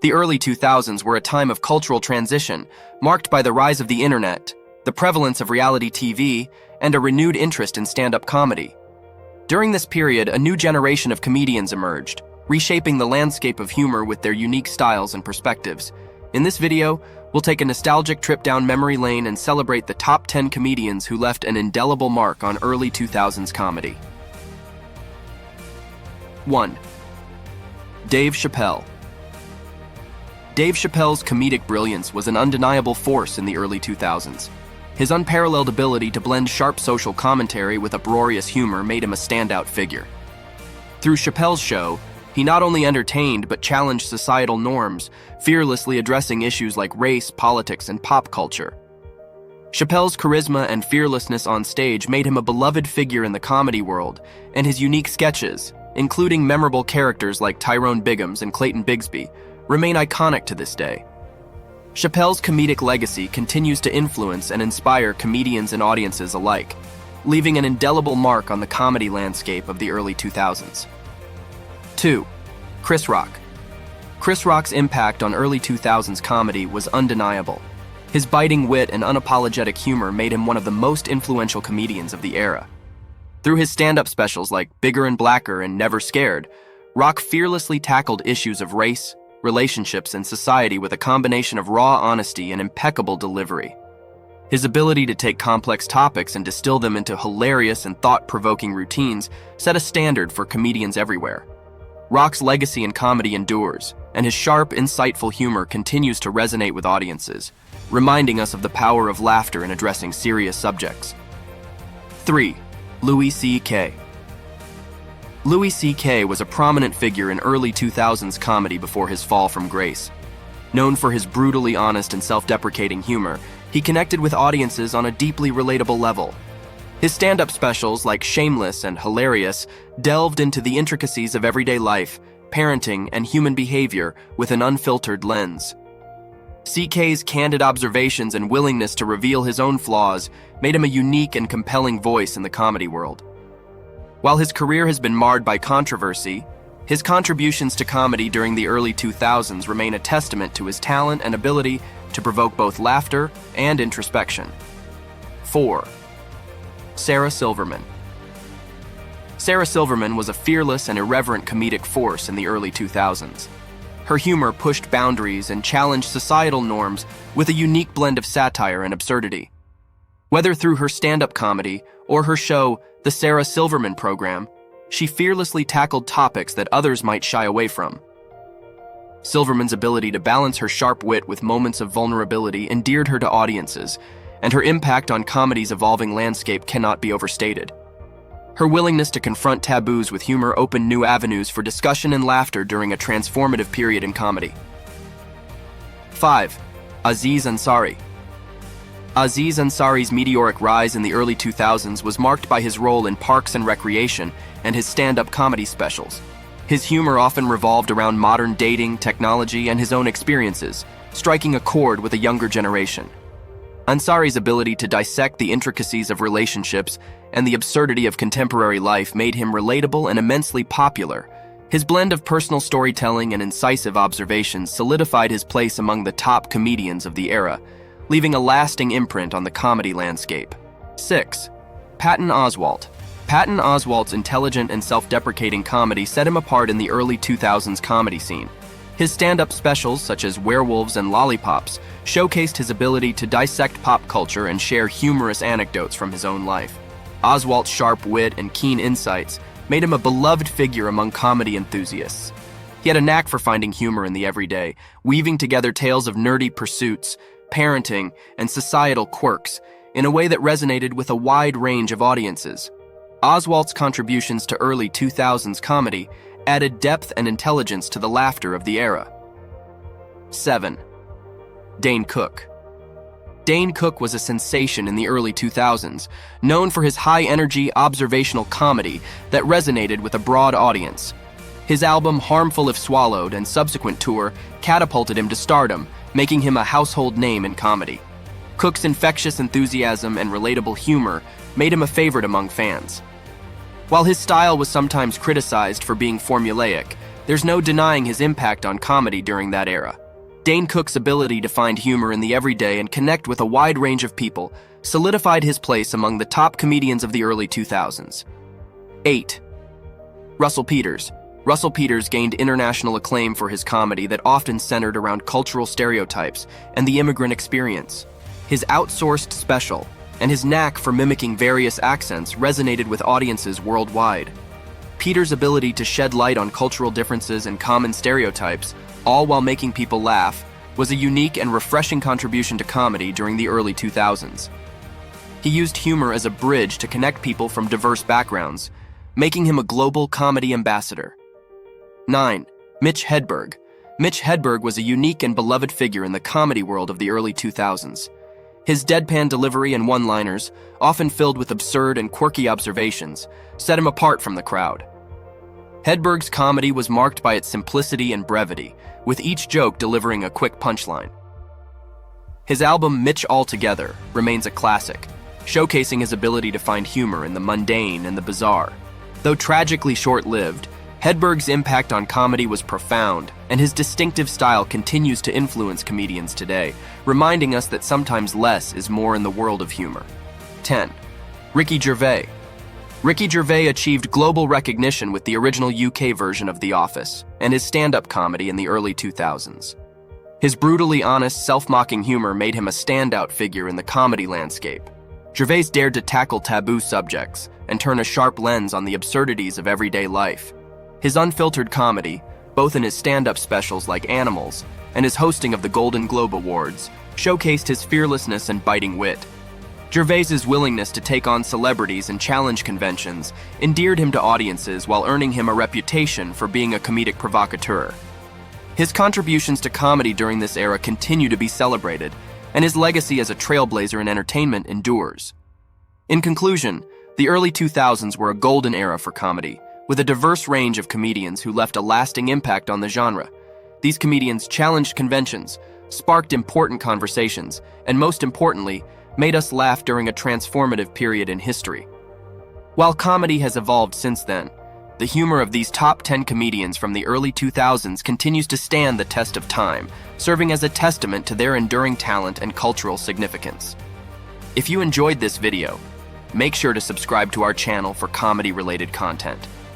The early 2000s were a time of cultural transition, marked by the rise of the internet, the prevalence of reality TV, and a renewed interest in stand-up comedy. During this period, a new generation of comedians emerged, reshaping the landscape of humor with their unique styles and perspectives. In this video, we'll take a nostalgic trip down memory lane and celebrate the top 10 comedians who left an indelible mark on early 2000s comedy. 1. Dave Chappelle. Dave Chappelle's comedic brilliance was an undeniable force in the early 2000s. His unparalleled ability to blend sharp social commentary with uproarious humor made him a standout figure. Through Chappelle's show, he not only entertained but challenged societal norms, fearlessly addressing issues like race, politics, and pop culture. Chappelle's charisma and fearlessness on stage made him a beloved figure in the comedy world, and his unique sketches, including memorable characters like Tyrone Biggums and Clayton Bigsby, remain iconic to this day. Chappelle's comedic legacy continues to influence and inspire comedians and audiences alike, leaving an indelible mark on the comedy landscape of the early 2000s. 2. Chris Rock. Chris Rock's impact on early 2000s comedy was undeniable. His biting wit and unapologetic humor made him one of the most influential comedians of the era. Through his stand-up specials like Bigger and Blacker and Never Scared, Rock fearlessly tackled issues of race, relationships, and society with a combination of raw honesty and impeccable delivery. His ability to take complex topics and distill them into hilarious and thought-provoking routines set a standard for comedians everywhere. Rock's legacy in comedy endures, and his sharp, insightful humor continues to resonate with audiences, reminding us of the power of laughter in addressing serious subjects. 3. Louis C.K. Louis C.K. was a prominent figure in early 2000s comedy before his fall from grace. Known for his brutally honest and self-deprecating humor, he connected with audiences on a deeply relatable level. His stand-up specials, like Shameless and Hilarious, delved into the intricacies of everyday life, parenting, and human behavior with an unfiltered lens. C.K.'s candid observations and willingness to reveal his own flaws made him a unique and compelling voice in the comedy world. While his career has been marred by controversy, his contributions to comedy during the early 2000s remain a testament to his talent and ability to provoke both laughter and introspection. 4. Sarah Silverman. Sarah Silverman was a fearless and irreverent comedic force in the early 2000s. Her humor pushed boundaries and challenged societal norms with a unique blend of satire and absurdity. Whether through her stand-up comedy or her show, The Sarah Silverman Program, she fearlessly tackled topics that others might shy away from. Silverman's ability to balance her sharp wit with moments of vulnerability endeared her to audiences, and her impact on comedy's evolving landscape cannot be overstated. Her willingness to confront taboos with humor opened new avenues for discussion and laughter during a transformative period in comedy. 5. Aziz Ansari. Aziz Ansari's meteoric rise in the early 2000s was marked by his role in Parks and Recreation and his stand-up comedy specials. His humor often revolved around modern dating, technology, and his own experiences, striking a chord with a younger generation. Ansari's ability to dissect the intricacies of relationships and the absurdity of contemporary life made him relatable and immensely popular. His blend of personal storytelling and incisive observations solidified his place among the top comedians of the era, leaving a lasting imprint on the comedy landscape. 6. Patton Oswalt. Patton Oswalt's intelligent and self-deprecating comedy set him apart in the early 2000s comedy scene. His stand-up specials, such as Werewolves and Lollipops, showcased his ability to dissect pop culture and share humorous anecdotes from his own life. Oswalt's sharp wit and keen insights made him a beloved figure among comedy enthusiasts. He had a knack for finding humor in the everyday, weaving together tales of nerdy pursuits, parenting, and societal quirks in a way that resonated with a wide range of audiences. Oswalt's contributions to early 2000s comedy added depth and intelligence to the laughter of the era. 7. Dane Cook. Dane Cook was a sensation in the early 2000s, known for his high-energy observational comedy that resonated with a broad audience. His album Harmful If Swallowed and subsequent tour catapulted him to stardom, making him a household name in comedy. Cook's infectious enthusiasm and relatable humor made him a favorite among fans. While his style was sometimes criticized for being formulaic, there's no denying his impact on comedy during that era. Dane Cook's ability to find humor in the everyday and connect with a wide range of people solidified his place among the top comedians of the early 2000s. 8. Russell Peters. Russell Peters gained international acclaim for his comedy that often centered around cultural stereotypes and the immigrant experience. His outsourced special and his knack for mimicking various accents resonated with audiences worldwide. Peters' ability to shed light on cultural differences and common stereotypes, all while making people laugh, was a unique and refreshing contribution to comedy during the early 2000s. He used humor as a bridge to connect people from diverse backgrounds, making him a global comedy ambassador. 9. Mitch Hedberg. Mitch Hedberg was a unique and beloved figure in the comedy world of the early 2000s. His deadpan delivery and one-liners, often filled with absurd and quirky observations, set him apart from the crowd. Hedberg's comedy was marked by its simplicity and brevity, with each joke delivering a quick punchline. His album Mitch Altogether remains a classic, showcasing his ability to find humor in the mundane and the bizarre. Though tragically short-lived, Hedberg's impact on comedy was profound, and his distinctive style continues to influence comedians today, reminding us that sometimes less is more in the world of humor. 10. Ricky Gervais. Ricky Gervais achieved global recognition with the original UK version of The Office and his stand-up comedy in the early 2000s. His brutally honest, self-mocking humor made him a standout figure in the comedy landscape. Gervais dared to tackle taboo subjects and turn a sharp lens on the absurdities of everyday life. His unfiltered comedy, both in his stand-up specials like Annals and his hosting of the Golden Globe Awards, showcased his fearlessness and biting wit. Gervais's willingness to take on celebrities and challenge conventions endeared him to audiences while earning him a reputation for being a comedic provocateur. His contributions to comedy during this era continue to be celebrated, and his legacy as a trailblazer in entertainment endures. In conclusion, the early 2000s were a golden era for comedy, with a diverse range of comedians who left a lasting impact on the genre. These comedians challenged conventions, sparked important conversations, and most importantly, made us laugh during a transformative period in history. While comedy has evolved since then, the humor of these top 10 comedians from the early 2000s continues to stand the test of time, serving as a testament to their enduring talent and cultural significance. If you enjoyed this video, make sure to subscribe to our channel for comedy-related content.